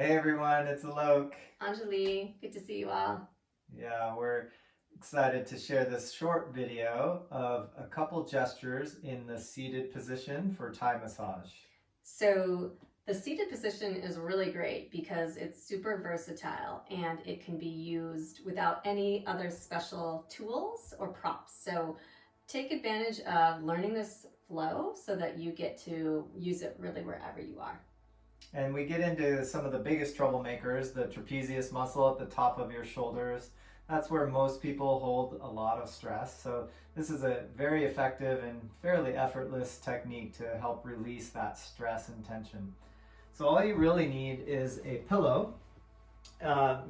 Hey everyone, it's Alok. Anjali, good to see you all. Yeah, we're excited to share this short video of a couple gestures in the seated position for Thai massage. So the seated position is really great because it's super versatile and it can be used without any other special tools or props. So take advantage of learning this flow so that you get to use it really wherever you are. And we get into some of the biggest troublemakers, the trapezius muscle at the top of your shoulders. That's where most people hold a lot of stress. So this is a very effective and fairly effortless technique to help release that stress and tension. So all you really need is a pillow,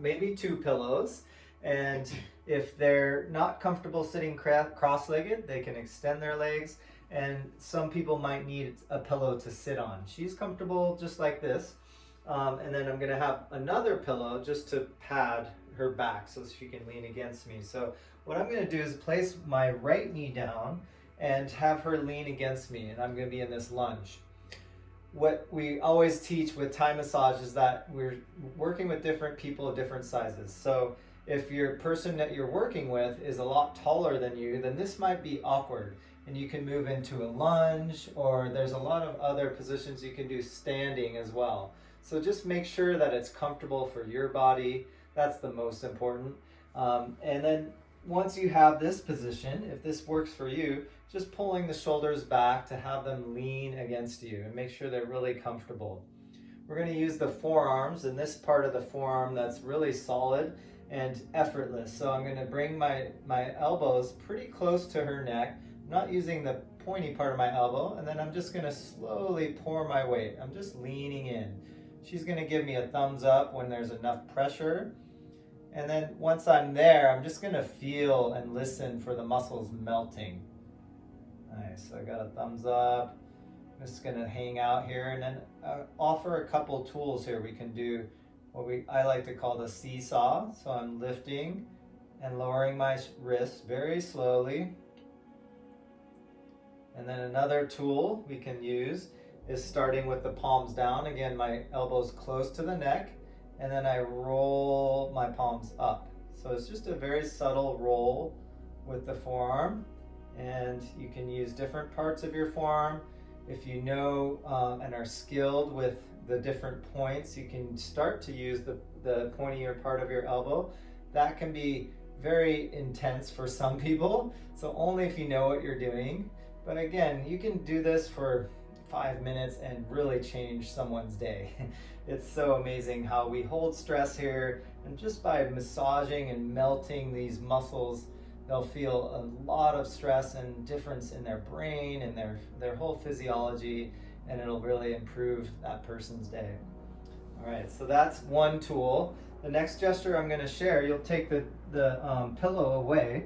maybe two pillows. And if they're not comfortable sitting cross-legged, they can extend their legs. And some people might need a pillow to sit on. She's comfortable just like this. And then I'm gonna have another pillow just to pad her back so she can lean against me. So what I'm gonna do is place my right knee down and have her lean against me, and I'm gonna be in this lunge. What we always teach with Thai massage is that we're working with different people of different sizes. So if your person that you're working with is a lot taller than you, then this might be awkward. And you can move into a lunge, or there's a lot of other positions you can do standing as well. So just make sure that it's comfortable for your body. That's the most important. And then once you have this position, if this works for you, just pulling the shoulders back to have them lean against you and make sure they're really comfortable. We're going to use the forearms, and this part of the forearm that's really solid and effortless. So I'm going to bring my elbows pretty close to her neck. I'm not using the pointy part of my elbow, and then I'm just going to slowly pour my weight. I'm just leaning in. She's going to give me a thumbs up when there's enough pressure. And then once I'm there, I'm just going to feel and listen for the muscles melting. Nice, so I got a thumbs up. I'm just going to hang out here and then offer a couple tools here. We can do what I like to call the seesaw. So I'm lifting and lowering my wrists very slowly. And then another tool we can use is starting with the palms down. Again, my elbows close to the neck, and then I roll my palms up. So it's just a very subtle roll with the forearm, and you can use different parts of your forearm. If you know and are skilled with the different points, you can start to use the pointier part of your elbow. That can be very intense for some people, so only if you know what you're doing. But again, you can do this for 5 minutes and really change someone's day. It's so amazing how we hold stress here, and just by massaging and melting these muscles, they'll feel a lot of stress and difference in their brain and their whole physiology, and it'll really improve that person's day. All right, so that's one tool. The next gesture I'm going to share, you'll take the pillow away,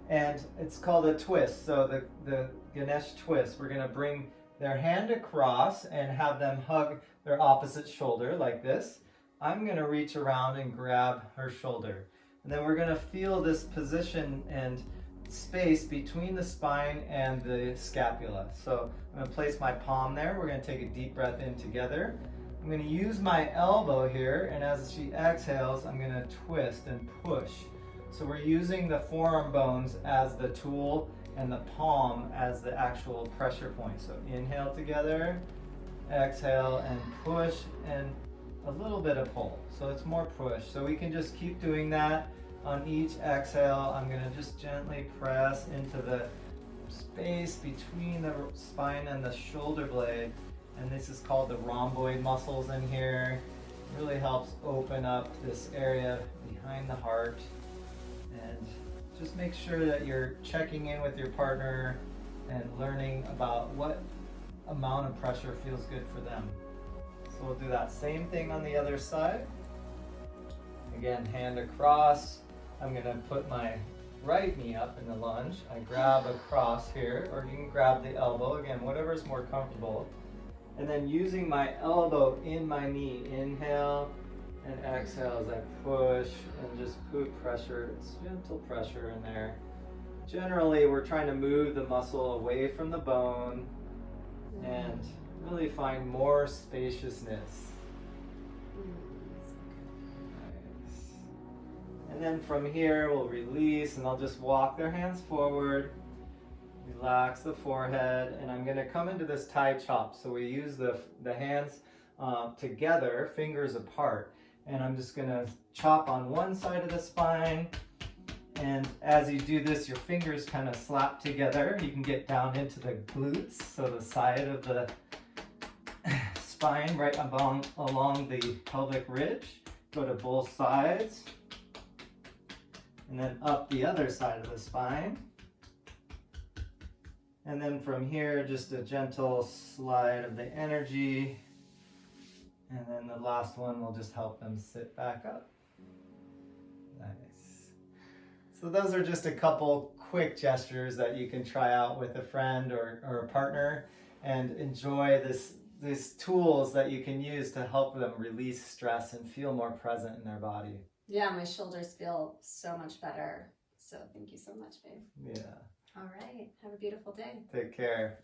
and it's called a twist. So the Ganesh Twist, we're going to bring their hand across and have them hug their opposite shoulder like this. I'm going to reach around and grab her shoulder. And then we're going to feel this position and space between the spine and the scapula. So I'm going to place my palm there. We're going to take a deep breath in together. I'm going to use my elbow here, and as she exhales, I'm going to twist and push. So we're using the forearm bones as the tool and the palm as the actual pressure point. So inhale together, exhale, and push, and a little bit of pull. So it's more push. So we can just keep doing that. On each exhale, I'm going to just gently press into the space between the spine and the shoulder blade. And this is called the rhomboid muscles in here. It really helps open up this area behind the heart. And just make sure that you're checking in with your partner and learning about what amount of pressure feels good for them. So we'll do that same thing on the other side. Again, hand across. I'm going to put my right knee up in the lunge. I grab across here, or you can grab the elbow. Again, whatever is more comfortable. And then using my elbow in my knee, inhale and exhale as I push and just put pressure. It's gentle pressure in there. Generally, we're trying to move the muscle away from the bone and really find more spaciousness. And then from here, we'll release, and I'll just walk their hands forward. Relax the forehead, and I'm going to come into this Thai chop. So we use the hands together, fingers apart. And I'm just going to chop on one side of the spine. And as you do this, your fingers kind of slap together. You can get down into the glutes, so the side of the spine right along the pelvic ridge. Go to both sides. And then up the other side of the spine. And then from here, just a gentle slide of the energy. And then the last one will just help them sit back up. Nice. So those are just a couple quick gestures that you can try out with a friend or a partner and enjoy these tools that you can use to help them release stress and feel more present in their body. Yeah, my shoulders feel so much better. So thank you so much, babe. Yeah. All right. Have a beautiful day. Take care.